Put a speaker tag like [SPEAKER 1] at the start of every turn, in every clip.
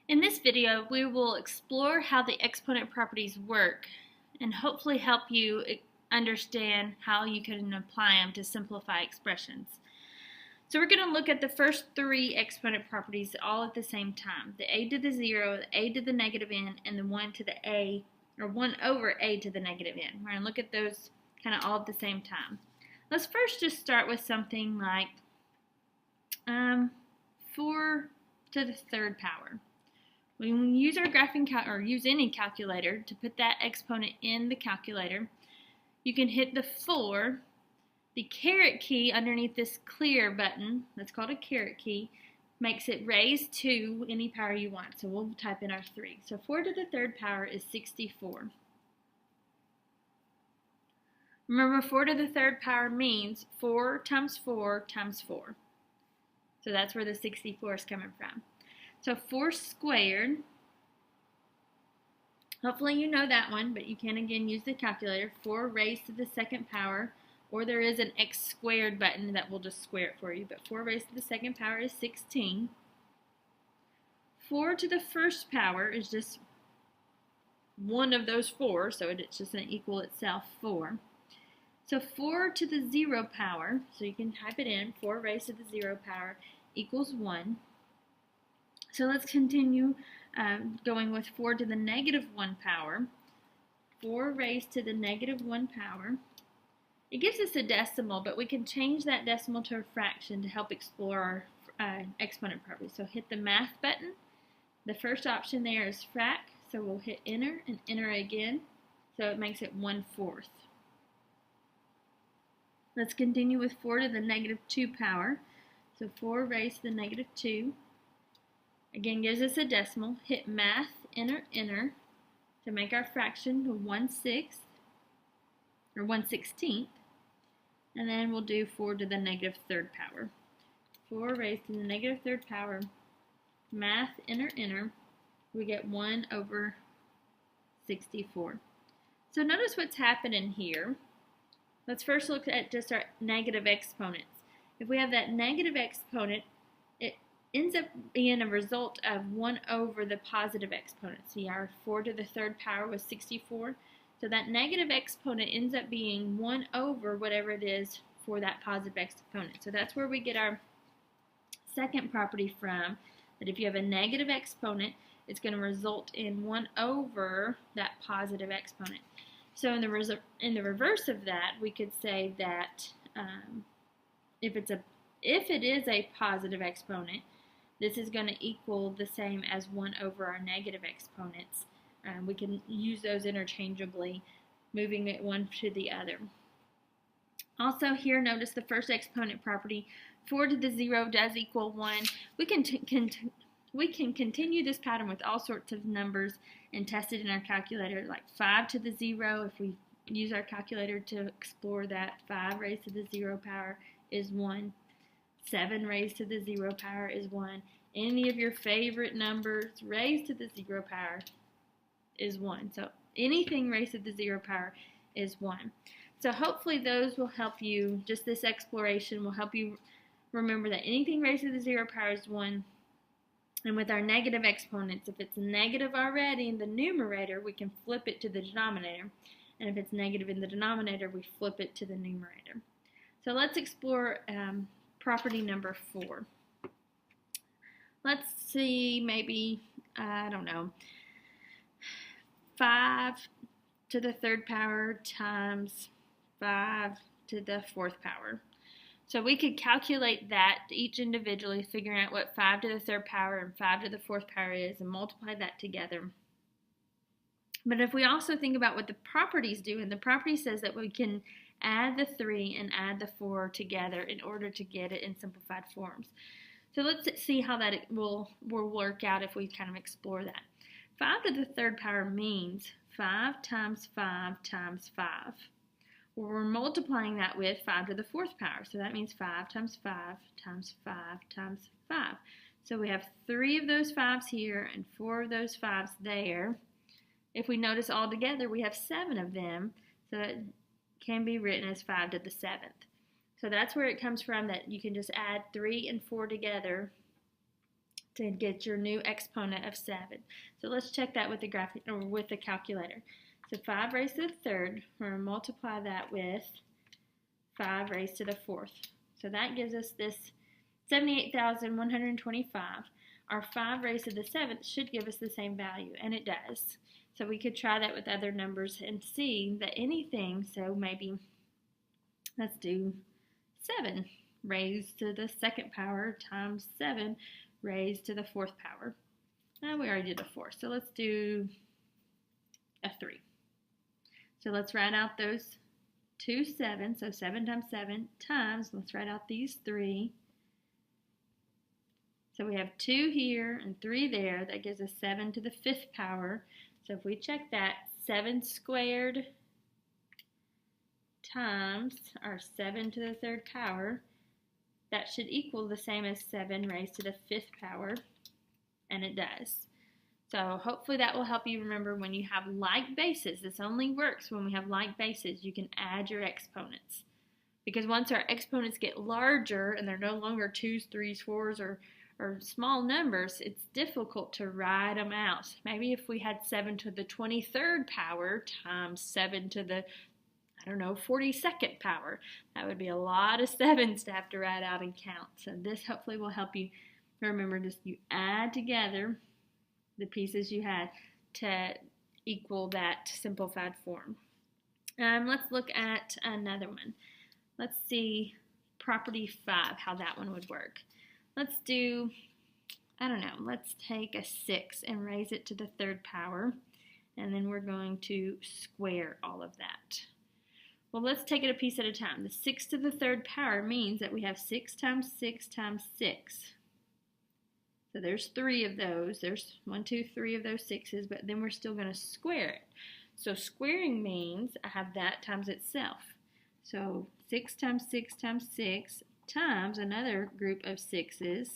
[SPEAKER 1] In this video, we will explore how the exponent properties work and hopefully help you understand how you can apply them to simplify expressions. So we're going to look at the first three exponent properties all at the same time. The a to the 0, the a to the negative n, and the 1 to the a, or 1 over a to the negative n. We're going to look at those kind of all at the same time. Let's first just start with something like 4 to the third power. When we use our graphing or use any calculator to put that exponent in the calculator, you can hit the 4. The caret key underneath this clear button, that's called a caret key, makes it raised to any power you want. So we'll type in our 3. So 4 to the third power is 64. Remember, 4 to the third power means 4 times 4 times 4. So that's where the 64 is coming from. So 4 squared, hopefully you know that one, but you can again use the calculator. 4 raised to the second power, or there is an x squared button that will just square it for you, but 4 raised to the second power is 16. 4 to the first power is just one of those 4, so it's just going to equal itself 4. So 4 to the 0 power, so you can type it in, 4 raised to the 0 power equals 1. So let's continue going with 4 to the negative 1 power. 4 raised to the negative 1 power. It gives us a decimal, but we can change that decimal to a fraction to help explore our exponent properties. So hit the math button. The first option there is frac, so we'll hit enter and enter again. So it makes it 1/4. Let's continue with 4 to the negative 2 power. So 4 raised to the negative 2. Again, gives us a decimal. Hit math, enter, enter to make our fraction to 1/6 or 1/16. And then we'll do 4 to the negative third power. 4 raised to the negative third power. Math, enter, enter. We get 1 over 64. So notice what's happening here. Let's first look at just our negative exponents. If we have that negative exponent, it ends up being a result of 1 over the positive exponent. See, our 4 to the third power was 64. So that negative exponent ends up being 1 over whatever it is for that positive exponent. So that's where we get our second property from, that if you have a negative exponent, it's going to result in 1 over that positive exponent. So in the reverse of that, we could say that if it is a positive exponent, this is going to equal the same as 1 over our negative exponents. We can use those interchangeably, moving it one to the other. Also here, notice the first exponent property, 4 to the 0 does equal 1. We can continue this pattern with all sorts of numbers and test it in our calculator, like 5 to the 0. If we use our calculator to explore that, 5 raised to the 0 power is 1. 7 raised to the 0 power is 1. Any of your favorite numbers raised to the 0 power is 1. So anything raised to the 0 power is 1. So hopefully those will help you, just this exploration will help you remember that anything raised to the 0 power is 1. And with our negative exponents, if it's negative already in the numerator, we can flip it to the denominator. And if it's negative in the denominator, we flip it to the numerator. So let's explore property number 4. Let's see, maybe, I don't know, 5 to the third power times 5 to the fourth power. So we could calculate that each individually, figuring out what 5 to the third power and 5 to the fourth power is, and multiply that together. But if we also think about what the properties do, and the property says that we can add the 3 and add the 4 together in order to get it in simplified forms. So let's see how that will work out if we kind of explore that. 5 to the third power means 5 times 5 times 5. Well, we're multiplying that with 5 to the fourth power. So that means 5 times 5 times 5 times 5. So we have 3 of those 5s here and 4 of those 5s there. If we notice all together, we have 7 of them. So it can be written as 5 to the 7th. So that's where it comes from, that you can just add 3 and 4 together to get your new exponent of 7. So let's check that with the graphic or with the calculator. So 5 raised to the third, we're going to multiply that with 5 raised to the fourth. So that gives us this 78,125. Our 5 raised to the seventh should give us the same value, and it does. So we could try that with other numbers and see that anything, so maybe let's do 7 raised to the second power times 7 raised to the fourth power. Now we already did a 4, so let's do a 3. So let's write out those two 7s, so 7 times 7 times, let's write out these 3. So we have 2 here and 3 there. That gives us 7 to the 5th power. So if we check that, 7 squared times our 7 to the 3rd power, that should equal the same as 7 raised to the 5th power, and it does. So hopefully that will help you remember when you have like bases. This only works when we have like bases. You can add your exponents. Because once our exponents get larger and they're no longer 2s, 3s, 4s, or small numbers, it's difficult to write them out. Maybe if we had 7 to the 23rd power times 7 to the, 42nd power, that would be a lot of 7s to have to write out and count. So this hopefully will help you remember, just you add together the pieces you had to equal that simplified form. Let's look at another one. Let's see property 5, how that one would work. Let's do, let's take a 6 and raise it to the 3rd power, and then we're going to square all of that. Well, let's take it a piece at a time. The 6 to the 3rd power means that we have 6 times 6 times 6. So there's 3 of those. There's 1, 2, 3 of those 6s, but then we're still going to square it. So squaring means I have that times itself. So 6 times 6 times 6 times another group of 6s.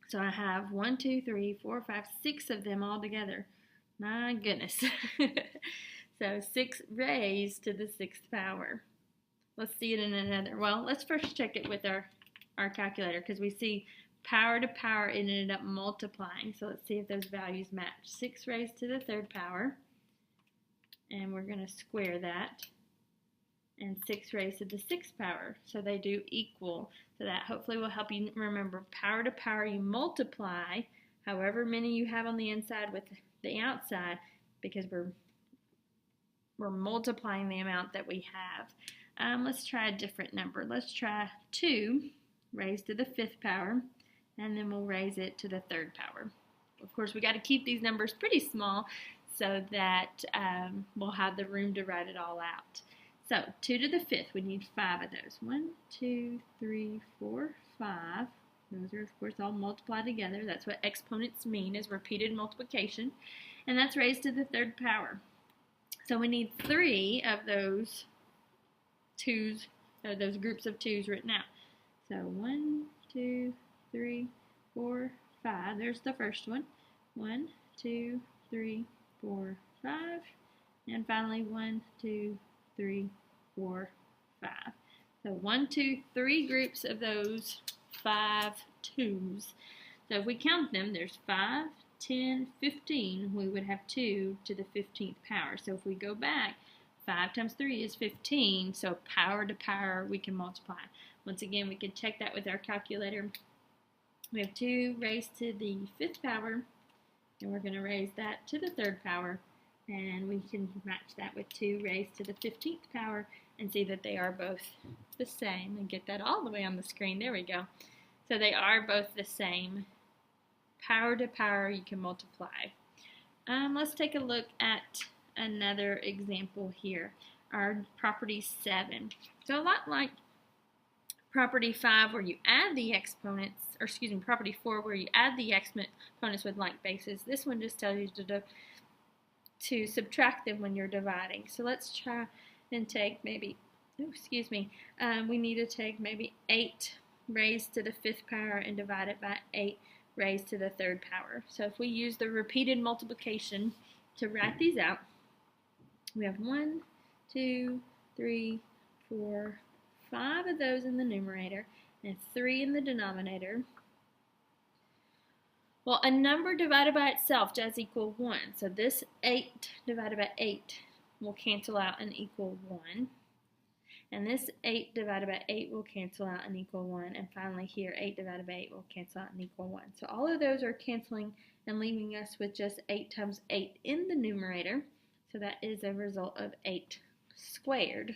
[SPEAKER 1] So I have 1, 2, 3, 4, 5, 6 of them all together. My goodness. So 6 raised to the 6th power. Let's see it in another. Well, let's first check it with our calculator, because we see power to power it ended up multiplying. So let's see if those values match. 6 raised to the 3rd power, and we're going to square that, and 6 raised to the 6th power. So they do equal. So that hopefully will help you remember power to power you multiply however many you have on the inside with the outside, because we're multiplying the amount that we have. Let's try a different number. Let's try 2 raised to the 5th power, and then we'll raise it to the 3rd power. Of course, we got to keep these numbers pretty small so that we'll have the room to write it all out. So 2 to the 5th, we need 5 of those. 1, 2, 3, 4, 5. Those are, of course, all multiplied together. That's what exponents mean, is repeated multiplication. And that's raised to the 3rd power. So we need 3 of those 2s, those groups of 2s written out. So 1, 2, 3, 4, 5. There's the first one. 1, 2, 3, 4, 5. And finally 1, 2, 3, 4, 5. So 1, 2, 3 groups of those 5 2s. So if we count them, there's 5, 10, 15. We would have 2 to the 15th power. So if we go back, 5 times 3 is 15. So power to power we can multiply. Once again, we can check that with our calculator. We have 2 raised to the 5th power, and we're going to raise that to the 3rd power. And we can match that with 2 raised to the 15th power and see that they are both the same. And get that all the way on the screen. There we go. So they are both the same. Power to power you can multiply. Let's take a look at another example here. Our property 7. So a lot like property 5 where you add the exponents, or excuse me, property 4 where you add the exponents with like bases. This one just tells you to subtract them when you're dividing. So let's try and take maybe, we need to take maybe 8 raised to the 5th power and divide it by 8 raised to the 3rd power. So if we use the repeated multiplication to write these out, we have 1, 2, 3, 4, 5 of those in the numerator and 3 in the denominator. Well, a number divided by itself does equal 1. So this 8 divided by 8 will cancel out and equal 1. And this 8 divided by 8 will cancel out and equal 1. And finally here, 8 divided by 8 will cancel out and equal 1. So all of those are canceling and leaving us with just 8 times 8 in the numerator. So that is a result of 8 squared.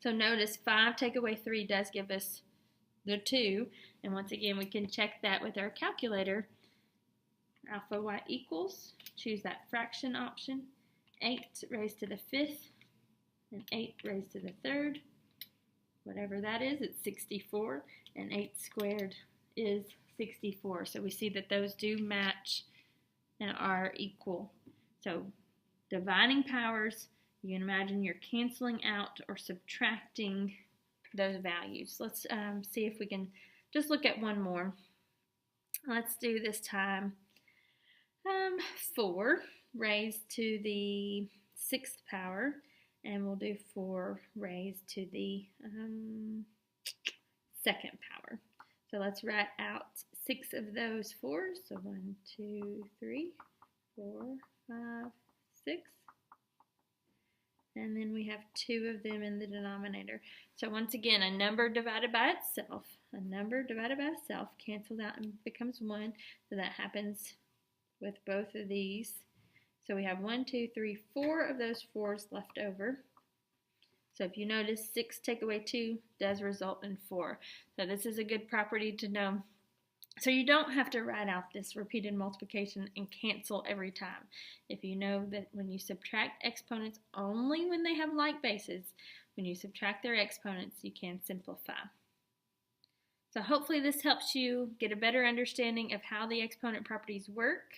[SPEAKER 1] So notice 5 take away 3 does give us the 2. And once again, we can check that with our calculator. Alpha y equals, choose that fraction option, 8 raised to the 5th and 8 raised to the 3rd. Whatever that is, it's 64, and 8 squared is 64. So we see that those do match and are equal. So dividing powers, you can imagine you're canceling out or subtracting those values. Let's see if we can just look at one more. Let's do this time 4 raised to the 6th power, and we'll do 4 raised to the 2nd power. So let's write out 6 of those 4s. So 1, 2, 3, 4, 5, 6. And then we have 2 of them in the denominator. So once again, a number divided by itself. A number divided by itself cancels out and becomes 1. So that happens with both of these. So we have 1, 2, 3, 4 of those 4s left over. So if you notice, 6 take away 2 does result in 4. So this is a good property to know. So you don't have to write out this repeated multiplication and cancel every time. If you know that when you subtract exponents only when they have like bases, when you subtract their exponents, you can simplify. So hopefully this helps you get a better understanding of how the exponent properties work.